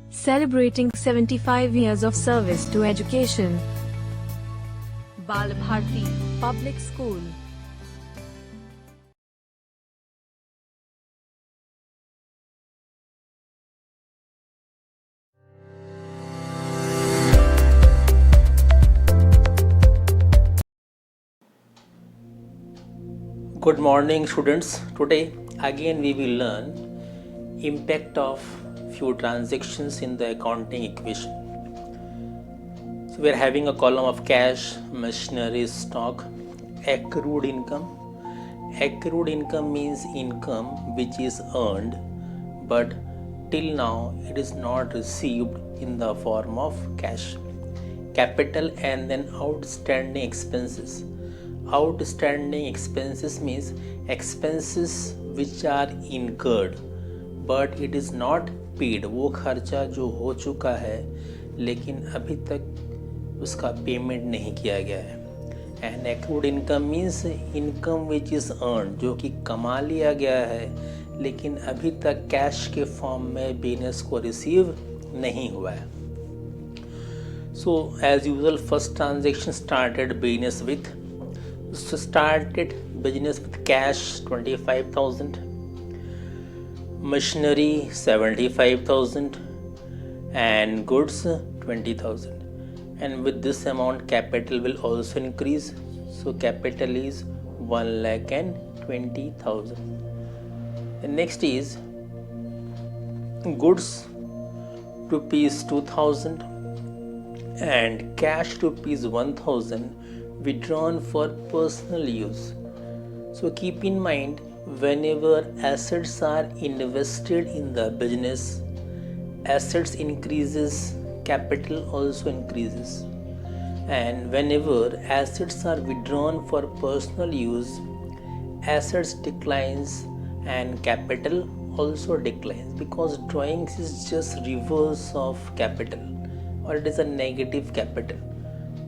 celebrating 75 years of service to education. Bal Bharti Public School. Good morning students. Today again we will learn impact of few transactions in the accounting equation. So we are having a column of cash, machinery, stock, accrued income. Accrued income means income which is earned but till now it is not received in the form of cash. Capital and then outstanding expenses. Outstanding expenses means expenses which are incurred but it is not paid. वो खर्चा जो हो चुका है लेकिन अभी तक उसका पेमेंट नहीं किया गया है. And accrued income means income which is earn, जो कि कमा लिया गया है लेकिन अभी तक कैश के फॉर्म में बिजनेस को रिसीव नहीं हुआ है. So as usual, first transaction started business with cash 25,000, machinery 75,000 and goods 20,000, and with this amount capital will also increase. So capital is 1,20,000. The next is goods rupees 2,000 and cash rupees 1,000 withdrawn for personal use. So keep in mind, whenever assets are invested in the business, assets increases, capital also increases, and whenever assets are withdrawn for personal use, assets declines and capital also declines, because drawings is just reverse of capital, or it is a negative capital.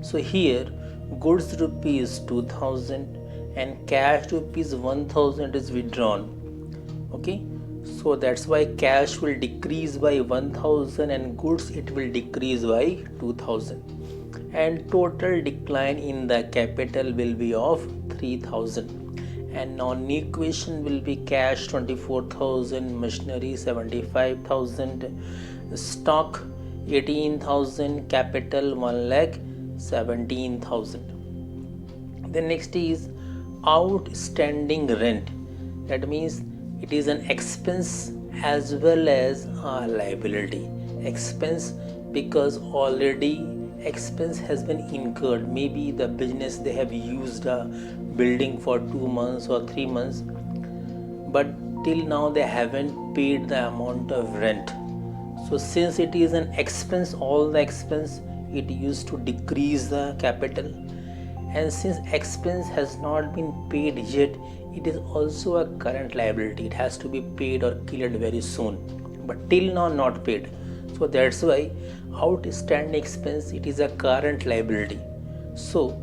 So here goods rupees 2,000 and cash rupees 1,000 is withdrawn. Okay, so that's why cash will decrease by 1,000 and goods it will decrease by 2,000, and total decline in the capital will be of 3,000. And non equation will be cash 24,000, machinery 75,000, stock 18,000, capital 1,17,000. The next is outstanding rent. That means it is an expense as well as a liability. Expense because already expense has been incurred. Maybe the business they have used a building for 2 months or 3 months, but till now they haven't paid the amount of rent. So since it is an expense, all the expense, it used to decrease the capital, and since expense has not been paid yet, it is also a current liability. It has to be paid or cleared very soon, but till now not paid. So that's why outstanding expense, it is a current liability. So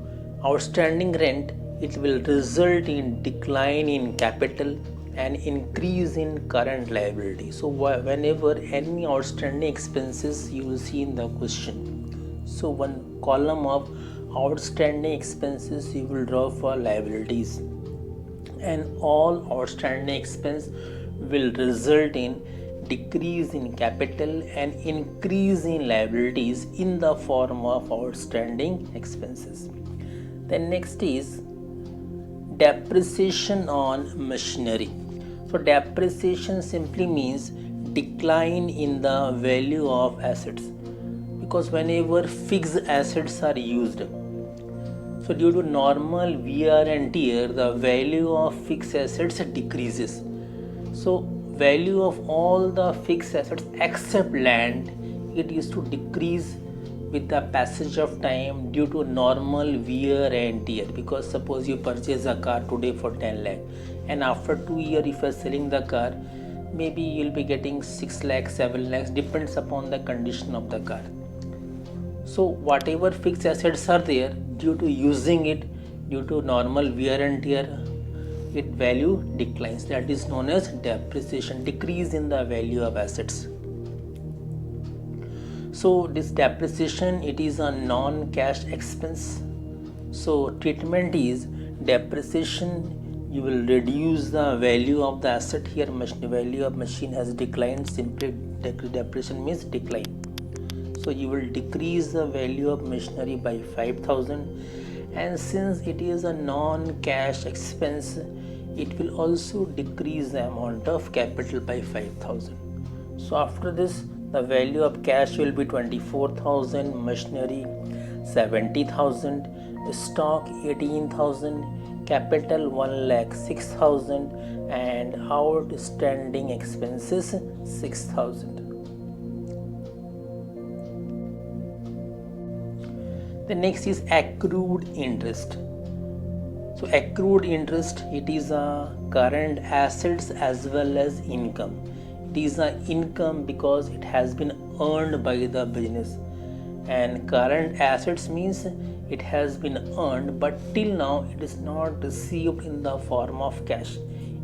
outstanding rent, it will result in decline in capital and increase in current liability. So whenever any outstanding expenses you will see in the question, so one column of outstanding expenses you will draw for liabilities, and all outstanding expense will result in decrease in capital and increase in liabilities in the form of outstanding expenses. Then next is depreciation on machinery. So depreciation simply means decline in the value of assets, because whenever fixed assets are used, so due to normal wear and tear, the value of fixed assets decreases. So value of all the fixed assets except land, it used to decrease with the passage of time due to normal wear and tear. Because suppose you purchase a car today for 10 lakh and after 2 years if you are selling the car, maybe you will be getting 6 lakhs, 7 lakhs, depends upon the condition of the car. So whatever fixed assets are there, due to using it, due to normal wear and tear, its value declines. That is known as depreciation, decrease in the value of assets. So this depreciation, it is a non-cash expense. So treatment is depreciation, you will reduce the value of the asset. Here value of machine has declined, simply depreciation means decline. So you will decrease the value of machinery by 5,000, and since it is a non-cash expense, it will also decrease the amount of capital by 5,000. So after this, the value of cash will be 24,000, machinery 70,000, stock 18,000, capital 1,06,000, and outstanding expenses 6,000. The next is accrued interest. So accrued interest, it is a current assets as well as income. It is an income because it has been earned by the business, and current assets means it has been earned but till now it is not received in the form of cash.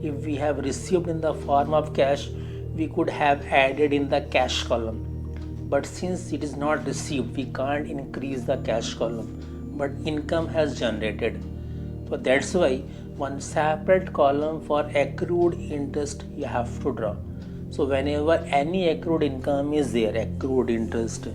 If we have received in the form of cash, we could have added in the cash column, but since it is not received, we can't increase the cash column, but income has generated. So that's why one separate column for accrued interest you have to draw. So whenever any accrued income is there, accrued interest,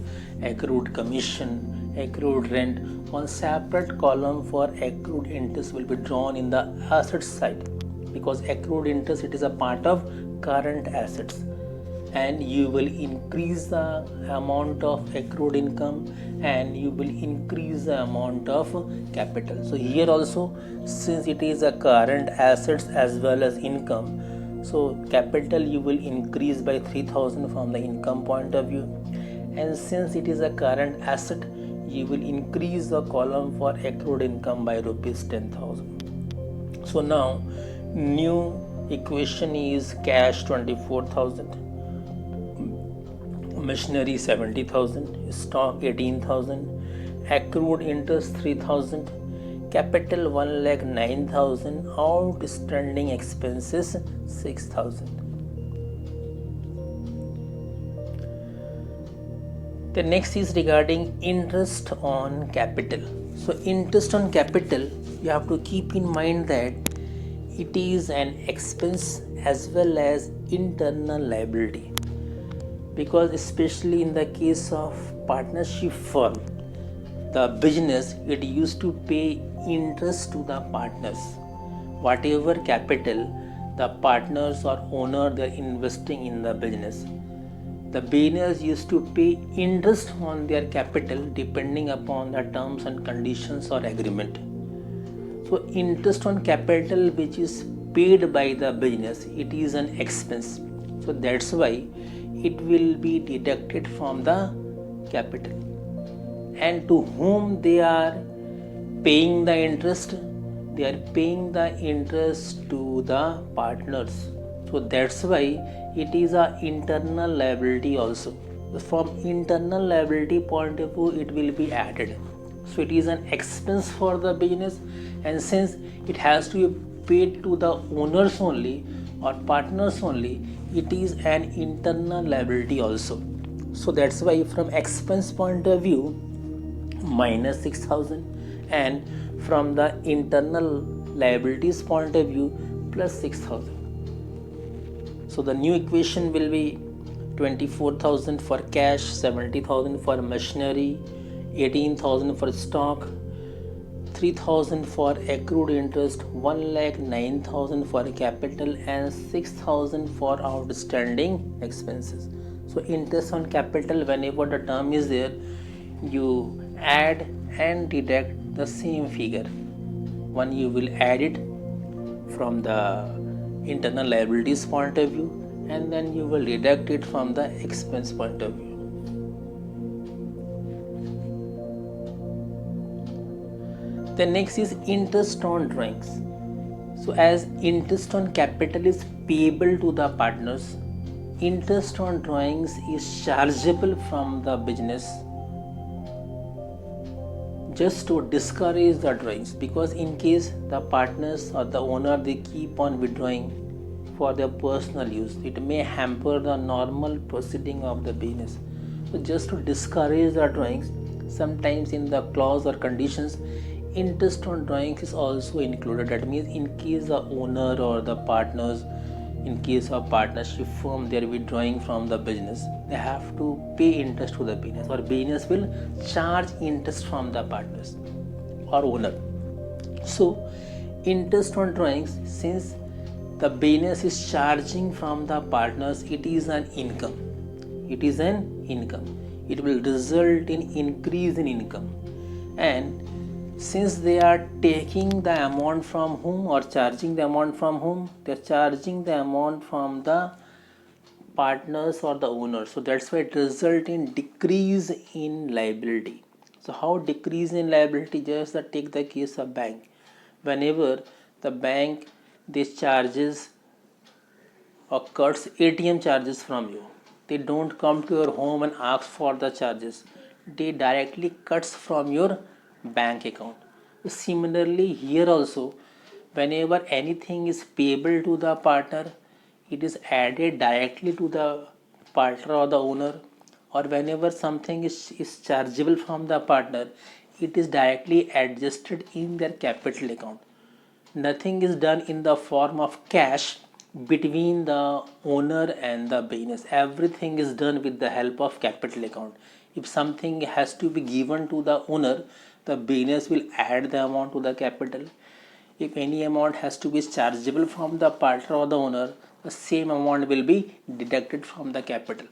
accrued commission, accrued rent, one separate column for accrued interest will be drawn in the asset side, because accrued interest, it is a part of current assets, and you will increase the amount of accrued income and you will increase the amount of capital. So here also, since it is a current assets as well as income, so capital you will increase by 3,000 from the income point of view, and since it is a current asset, you will increase the column for accrued income by rupees 10,000. So now new equation is cash 24,000, machinery 70,000, stock 18,000, accrued interest 3,000, capital 1,09,000, outstanding expenses 6,000. The next is regarding interest on capital. So interest on capital, you have to keep in mind that it is an expense as well as internal liability, because especially in the case of partnership firm, the business, it used to pay interest to the partners. Whatever capital the partners or owner they are investing in the business, the business used to pay interest on their capital depending upon the terms and conditions or agreement. So interest on capital which is paid by the business, it is an expense. So that's why it will be deducted from the capital. And to whom they are paying the interest? They are paying the interest to the partners. So that's why it is a internal liability also. From internal liability point of view, it will be added. So it is an expense for the business, and since it has to be paid to the owners only or partners only, it is an internal liability also. So that's why from expense point of view, minus 6,000, and from the internal liabilities point of view, plus 6,000. So the new equation will be 24,000 for cash, 70,000 for machinery, 18,000 for stock, 3,000 for accrued interest, 1,09,000 for capital, and 6,000 for outstanding expenses. So interest on capital, whenever the term is there, you add and deduct the same figure. One, you will add it from the internal liabilities point of view, and then you will deduct it from the expense point of view. The next is interest on drawings. So as interest on capital is payable to the partners, interest on drawings is chargeable from the business just to discourage the drawings, because in case the partners or the owner they keep on withdrawing for their personal use, it may hamper the normal proceeding of the business. So just to discourage the drawings, sometimes in the clause or conditions, interest on drawings is also included. That means in case the owner or the partners, in case of partnership firm, they are withdrawing from the business, they have to pay interest to the business, or business will charge interest from the partners or owner. So interest on drawings, since the business is charging from the partners, it is an income. It is an income. It will result in increase in income. And since they are taking the amount from whom or charging the amount from whom, they are charging the amount from the partners or the owner. So that's why it result in decrease in liability. So how decrease in liability? Just take the case of bank. Whenever the bank this charges or cuts ATM charges from you, they don't come to your home and ask for the charges. They directly cuts from your bank account. Similarly, here also, whenever anything is payable to the partner, it is added directly to the partner or the owner, or whenever something is chargeable from the partner, it is directly adjusted in their capital account. Nothing is done in the form of cash between the owner and the business. Everything is done with the help of capital account. If something has to be given to the owner, the business will add the amount to the capital. If any amount has to be chargeable from the partner or the owner, the same amount will be deducted from the capital.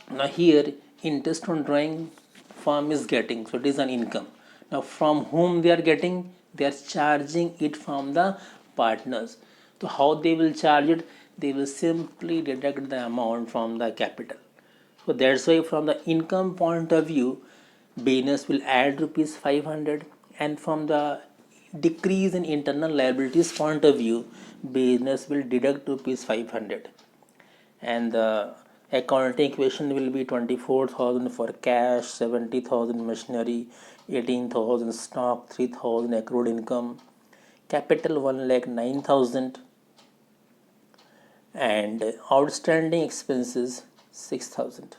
Now here interest on drawing firm is getting, so it is an income. Now from whom they are getting? They are charging it from the partners. So how they will charge it? They will simply deduct the amount from the capital. So that's why from the income point of view, business will add rupees 500, and from the decrease in internal liabilities point of view, business will deduct rupees 500. And the accounting equation will be 24,000 for cash, 70,000 machinery, 18,000 stock, 3,000 accrued income, capital 1,09,000, and outstanding expenses 6,000.